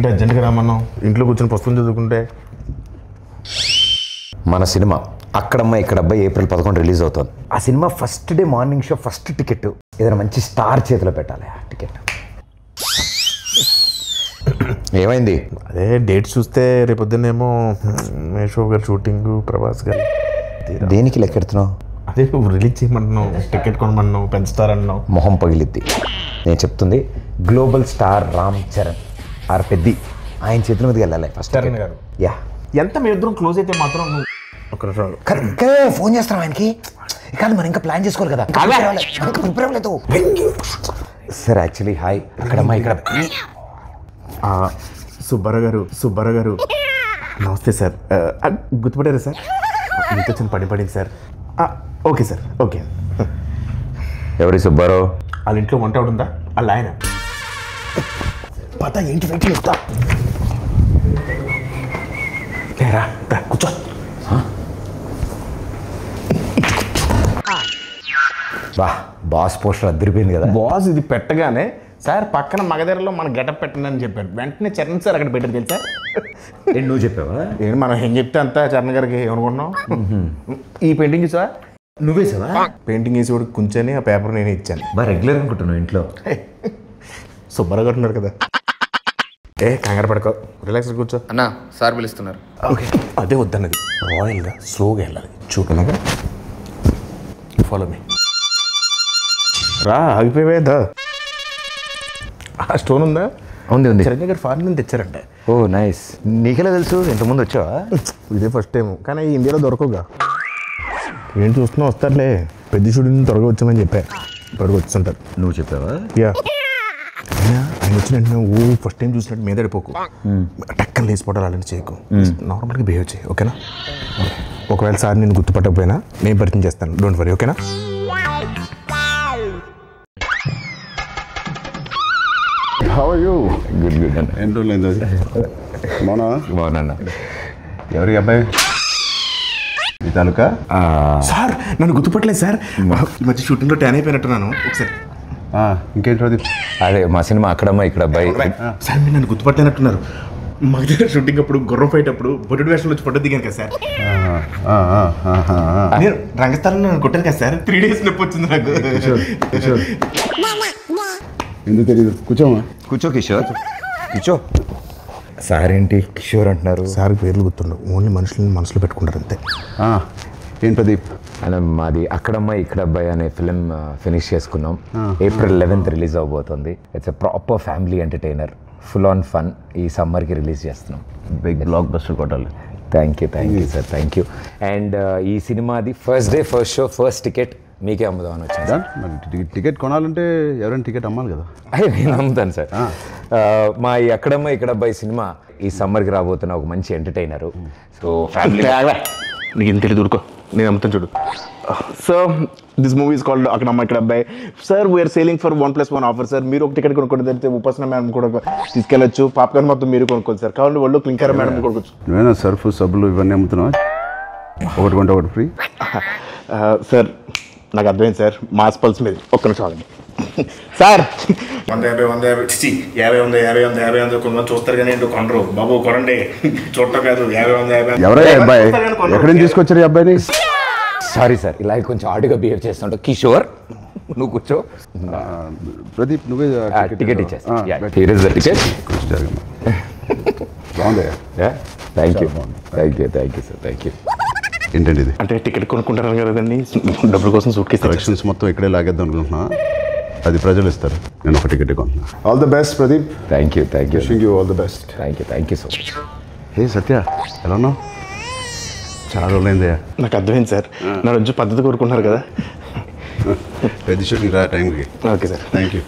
ఏంటి అర్జెంట్గా రామన్నాం? ఇంట్లో కూర్చొని పుస్తకం చదువుకుంటే. మన సినిమా అక్కడమ్మ ఇక్కడబ్బాయి ఏప్రిల్ 11 రిలీజ్ అవుతుంది. ఆ cinema first day morning show first ticket ఏదైనా మంచి స్టార్ చేతిలో పెట్టాలి. ఆ టికెట్ ఏమైంది? అదే డేట్ చూస్తే రేపొద్దునేమో మేషో గారు షూటింగ్, ప్రభాస్ గారు. దేనికి లెక్కెడుతున్నావు? అదే నువ్వు రిలీజ్ చేయమంటున్నావు, టికెట్ కొనమన్నావు, పెంచుతారన్నావు. మొహం పగిలిద్ది. నేను చెప్తుంది గ్లోబల్ స్టార్ రామ్ చరణ్ ఆర్ పెద్ది ఆయన చేతుల మీదకి వెళ్ళాలి ఫస్ట్. చరణ్ గారు యా ఎంత మీ ఇద్దరం క్లోజ్ అయితే మాత్రం నువ్వు ఒక ఫోన్ చేస్తాను ఆయనకి. కానీ మనం ఇంకా ప్లాన్ చేసుకోవాలి కదా. ప్రిపేర్ అవ్వలేదు సార్. యాక్చువల్లీ హాయ్ అక్కడమ్మా ఇక్కడ సుబ్బారావు గారు నమస్తే సార్. గుర్తుపడారా సార్? మీతో చిన్న పడింది సార్. Okay sir, okay. ఎవరి సుబ్బారావు? వాళ్ళ ఇంట్లో వంట ఉందా? వాళ్ళ ఆయన పత ఏంటి వెయిట్ చేస్తా. కూర్చో. బా బాస్ పోస్టర్ అదిరిపోయింది కదా. బాస్ ఇది పెట్టగానే సార్ పక్కన మగధరలో మన గెటప్ పెట్టండి అని చెప్పాడు. వెంటనే చరణ్ సార్ అక్కడ పెట్టారు తెలుసా? నువ్వు చెప్పావా? ఏంటి మనం ఏం చెప్తే అంతా చరణ్ గారికి ఏమనుకుంటున్నాం. ఈ పెయింటింగ్ సార్ నువ్వే సార్ పెయింటింగ్ వేసి కూడా కూర్చొని ఆ పేపర్ నేను ఇచ్చాను. బా రెగ్యులర్ అనుకుంటున్నావు ఇంట్లో. సుబ్బారావు గారు ఉన్నారు కదా. కంగారు పడుకో, రిలాక్స్ కూర్చో. అన్నా సార్ పిలుస్తున్నారు. ఓకే అదే వద్దన్నది. రాయల్గా స్లోగా వెళ్ళాలి. చూడలాగా ఫాలో మీ. రా ఆగిపోయేదా? స్టోన్ ఉందా? ఉంది. చిరంజీవి గారు ఫారిన్ నుంచి తెచ్చారంటే. ఓ నైస్. నీకెలా తెలుసు? ఇంతకుముందు వచ్చావా? ఇదే ఫస్ట్ టైం, కానీ ఇండియాలో దొరకవుగా. ఏం చూస్తున్నా వస్తారులే. పెద్ద షూటింగ్ త్వరగా వచ్చామని చెప్పా. త్వరగా వచ్చుంటారు. నువ్వు చెప్పావా? యా. ఆయన వచ్చిన వెంటనే ఫస్ట్ టైం చూసినట్టు మీద పడిపోకు. టక్కన లేచిపోవడాలు అలాంటి చేయకు. నార్మల్గా బిహేవ్ చేయి, ఓకేనా? ఒకవేళ సార్ నేను గుర్తుపట్టకపోయినా నేను పరిచయం చేస్తాను. డోంట్ వరీ, ఓకేనా? How are you? గుడ్ అన్న. ఎన్ని రోజులైంది అది? బాగున్నా. ఎవరి అబ్బాయి? ఈ తాలూకా? సార్ నన్ను గుర్తుపట్టలేదు సార్. ఈ మధ్య షూటింగ్లో ట్యాన్ అయిపోయినట్టున్నాను. ఒకసారి ఇంకేంటి అది? అదే మా సినిమా అక్కడమ్మ ఇక్కడ అబ్బాయి. సార్ మీరు నన్ను గుర్తుపట్టలేనట్టున్నారు. మా దగ్గర షూటింగ్ అప్పుడు గుర్రం ఫైట్ అప్పుడు బొడ్డు వేషంలో వచ్చి ఫోటో దిగాను కదా సార్. నేను రంగస్థలంలో నన్ను కొట్టాను కదా సార్. 3 days నొప్పి వచ్చింది నాకు. ఎందుకు తెలియదు? కూర్చోమా. కూర్చో కిషోర్, కూర్చో. సార్ ఏంటి కిషోర్ అంటున్నారు? సార్ పేర్లు గుర్తుండవు, ఓన్లీ మనుషులని మనసులో పెట్టుకుంటారు అంతే. ఏం ప్రదీప్? అలా మాది అక్కడమ్మ ఇక్కడ అబ్బాయి అనే ఫిలిం ఫినిష్ చేసుకున్నాం. ఏప్రిల్ 11 రిలీజ్ అవబోతుంది. It's a proper family entertainer, full on fun. ఈ సమ్మర్కి రిలీజ్ చేస్తున్నాం. బిగ్ బ్లాక్ బస్టర్ కొట్టాలి. Thank you sir, thank you. And ఈ సినిమాది first day first show first ticket మీకే అమ్ముదామని వచ్చింది. మరి టికెట్ కొనాలంటే ఎవరైనా టికెట్ అమ్మాలి కదా. అయ్యి నేను అమ్ముతాను సార్. మా ఈ అక్కడమ్మ ఇక్కడ అబ్బాయి సినిమా ఈ సమ్మర్కి రాబోతున్న ఒక మంచి ఎంటర్టైనరు. సో ఫ్యామిలీ నీకు ఇంత తెలియదు, ఊరుకో, నేను అమ్ముతాను చూడు. So this movie is called Akkadamma Ikkada Abbayi. Sir we are selling for 1+1 offer sir. మీరు ఒక టికెట్ కొనుక్కోండి, తెలిస్తే ఉపాసన మేడం కూడా తీసుకెళ్ళచ్చు. పాప్కార్న్ మొత్తం మీరు కొనుక్కోండి సార్. కావాలి వాళ్ళు క్లింకర్ మేడం కొనుక్కోవచ్చు. నువ్వేనా సర్ఫ్ సబ్బులు ఇవన్నీ అమ్ముతున్నావా? ఒకటి కొంటే ఒకటి ఫ్రీ. సార్ నాకు అర్థమైంది సార్, మాస్ పల్స్ మీద. ఒక్క నిమిషం ఆగండి సార్. 150 కొంతమంది చూస్తారు కానీ ఏంటో కొనరు. బాబు కొనండి, చూడటం కాదు. 50 ఎవరయ్యా అబ్బాయి? ఎక్కడి నుంచి తీసుకొచ్చారు ఈ అబ్బాయిని? సారీ సార్, ఇలా కొంచెం ఆడుగా బిహేవ్ చేస్తుంటా. కిషోర్ నువ్వు కూర్చో. ప్రదీప్ నువ్వే టికెట్ ఇచ్చేస్తా. Here is the ticket. బాగుందయ్యా. Thank you sir, thank you. ఏంటండి ఇది? అంటే టికెట్ కొనుక్కుంటారు కదండి, డబ్బుల కోసం సూట్ కేసు కలెక్షన్స్ మొత్తం ఇక్కడే లాగేద్దాం అనుకుంటున్నా. అది ప్రజలు ఇస్తారు, నేను ఒక టికెట్ కొంటున్నా. All the best Pradeep. Thank you wishing you all the best. Thank you so much. Hey Satya, ఎలా ఉన్నావు? చాలా రోజులైందయ్యా. నాకు అర్థమైంది సార్, నా రోజు పద్ధతి కోరుకుంటున్నారు కదా. పెద్ద షూటింగ్ రా టైంకి. Okay sir, thank you.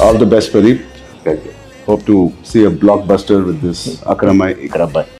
All the best, Pradeep. Hope to see a blockbuster with this Akramai Ikrabbai.